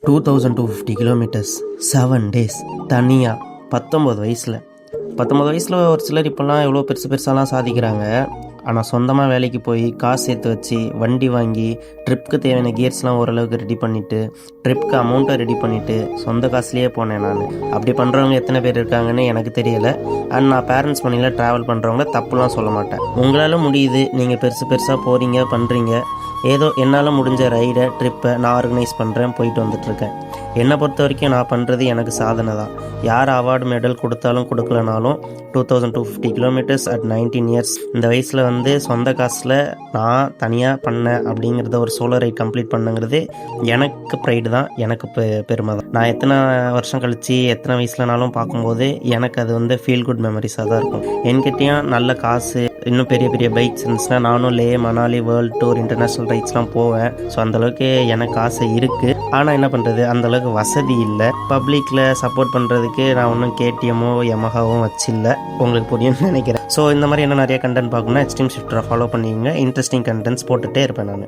2250 kilometres 7 days தனியாக 19 வயசில். 19 வயசில் ஒரு சிலர் இப்போல்லாம் எவ்வளோ பெருசாலாம் சாதிக்கிறாங்க. ஆனால் சொந்தமாக வேலைக்கு போய் காசு சேர்த்து வச்சு வண்டி வாங்கி ட்ரிப்புக்கு தேவையான கியர்ஸ்லாம் ஓரளவுக்கு ரெடி பண்ணிவிட்டு ட்ரிப்புக்கு அமௌண்ட்டை ரெடி பண்ணிவிட்டு சொந்த காசுலேயே போனேன் நான். அப்படி பண்ணுறவங்க எத்தனை பேர் இருக்காங்கன்னு எனக்கு தெரியலை. அண்ட் நான் பேரண்ட்ஸ் மணியில் ட்ராவல் பண்ணுறவங்கள தப்புலாம் சொல்ல மாட்டேன். உங்களால் முடியுது, நீங்கள் பெருசாக போகிறீங்க பண்ணுறீங்க. ஏதோ என்னால் முடிஞ்ச ரைடை ட்ரிப்பை நான் ஆர்கனைஸ் பண்ணுறேன், போயிட்டு வந்துட்டுருக்கேன். என்னை பொறுத்த வரைக்கும் நான் பண்ணுறது எனக்கு சாதனை தான். யார் அவார்டு மெடல் கொடுத்தாலும் கொடுக்கலனாலும் 2250 கிலோமீட்டர்ஸ் அட் 19 இயர்ஸ் இந்த வயசில் சொந்த காசில் நான் தனியாக பண்ணேன் அப்படிங்கிறத ஒரு சோலோ ரைட் கம்ப்ளீட் பண்ணுங்கிறது எனக்கு ப்ரைடு தான், எனக்கு பெருமை தான். நான் எத்தனை வருஷம் கழித்து எத்தனை வயசுலனாலும் பார்க்கும்போது எனக்கு அது ஃபீல் குட் மெமரிஸாக தான் இருக்கும். என்கிட்டயும் நல்ல காசு இன்னும் பெரிய பைக்ஸ் இருந்துச்சுன்னா நானும் லே மணாலி வேர்ல்டு டூர் இன்டர்நேஷ்னல் ரைட்ஸ்லாம் போவேன். ஸோ அந்தளவுக்கு எனக்கு ஆசை இருக்குது. ஆனால் என்ன பண்ணுறது, அந்தளவுக்கு வசதி இல்லை. பப்ளிக்கில் சப்போர்ட் பண்ணுறதுக்கு நான் ஒன்றும் கேடிஎம்மோ யமஹாவும் வச்சில்ல. உங்களுக்கு புரியும்னு நினைக்கிறேன். ஸோ இந்த மாதிரி என்ன நிறைய கண்டென்ட் பார்க்கணும்னா எக்ஸ்ட்ரீம் ஷிஃப்டரை ஃபாலோ பண்ணிங்க. இன்ட்ரெஸ்டிங் கண்டென்ட்ஸ் போட்டுகிட்டே இருப்பேன் நான்.